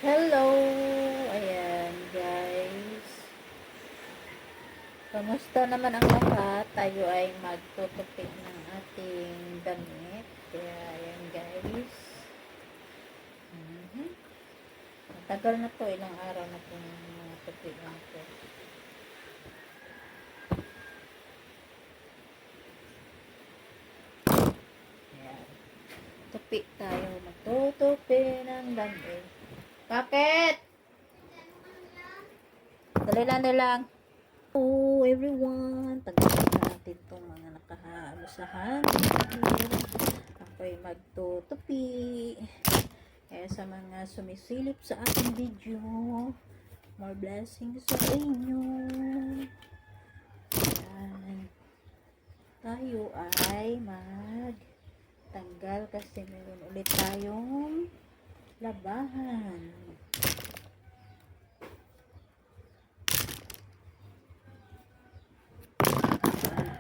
Hello! Ayan, guys. Kamusta naman ang lahat? Tayo ay magtutupik ng ating damit. Kaya, ayan, guys. Matagal na to, ilang araw na itong mga tupik na to. Ayan. Tupik tayo. Magtutupi ng damit. Bakit? Dali lang. Hello everyone, tagalan natin itong mga nakahalo sa hangin. Ako'y magtutupi. Kaya sa mga sumisilip sa ating video, more blessings sa inyo. Ayan. Tayo ay magtanggal kasi meron ulit tayong labahan.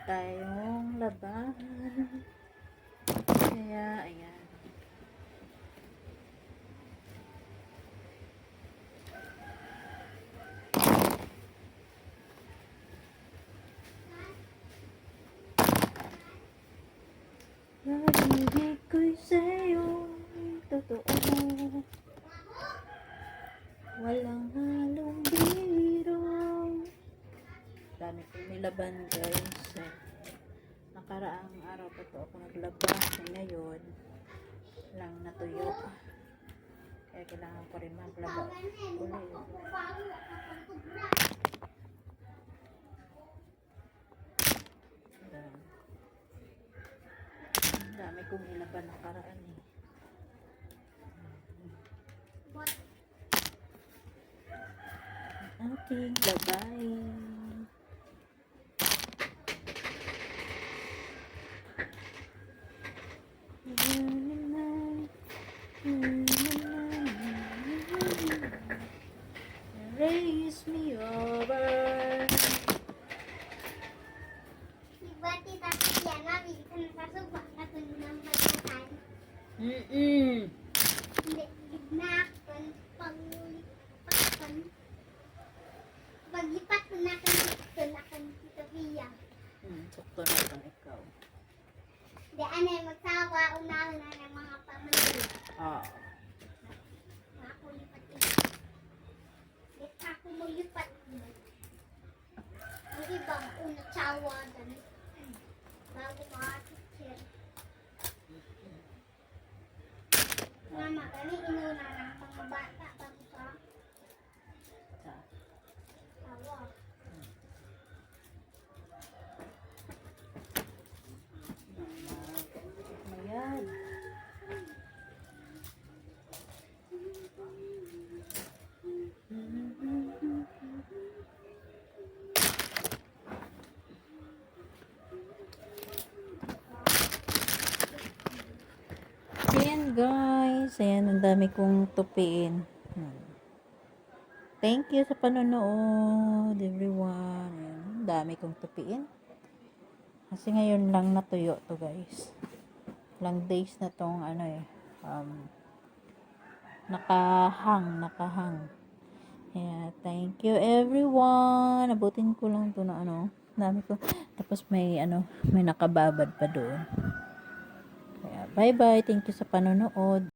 Tayong labahan. Kaya, ayan. Nabibig ko'y sa'yo, totoo. Walang halong biro. Dami kong nilaban, guys. Nakaraang araw pa to ako naglaba. Ngayon lang natuyo. Kaya kailangan ko rin maglaba ulit. Ang dami kong nilaban nakaraan eh. Ating labahin. Raise me over. Diba tita Tiana, hindi ka nasasubak na kung ng pagkakan? Hindi, gitna kung pag-lipat. Pag-lipat ko na kang tita Pia. Sakto na kang ikaw. Di anay magsawa, unahan na ng mga pamilya. Ako lipat ito. Di ako maglipat. Ang ibang una tsawa dami. Bago makakikir. Mama, kami inuna ng mga bata bago sa tawa. Ayan. Ayan guys, ayan ang dami kong tupiin. Thank you sa panonood everyone. Ayan, ang dami kong tupiin. Kasi ngayon lang natuyo to guys. Lang days na tong nakahang. Yeah, thank you everyone. Abutin ko lang to na dami ko. Tapos may may nakababad pa doon. Kaya bye bye. Thank you sa panonood.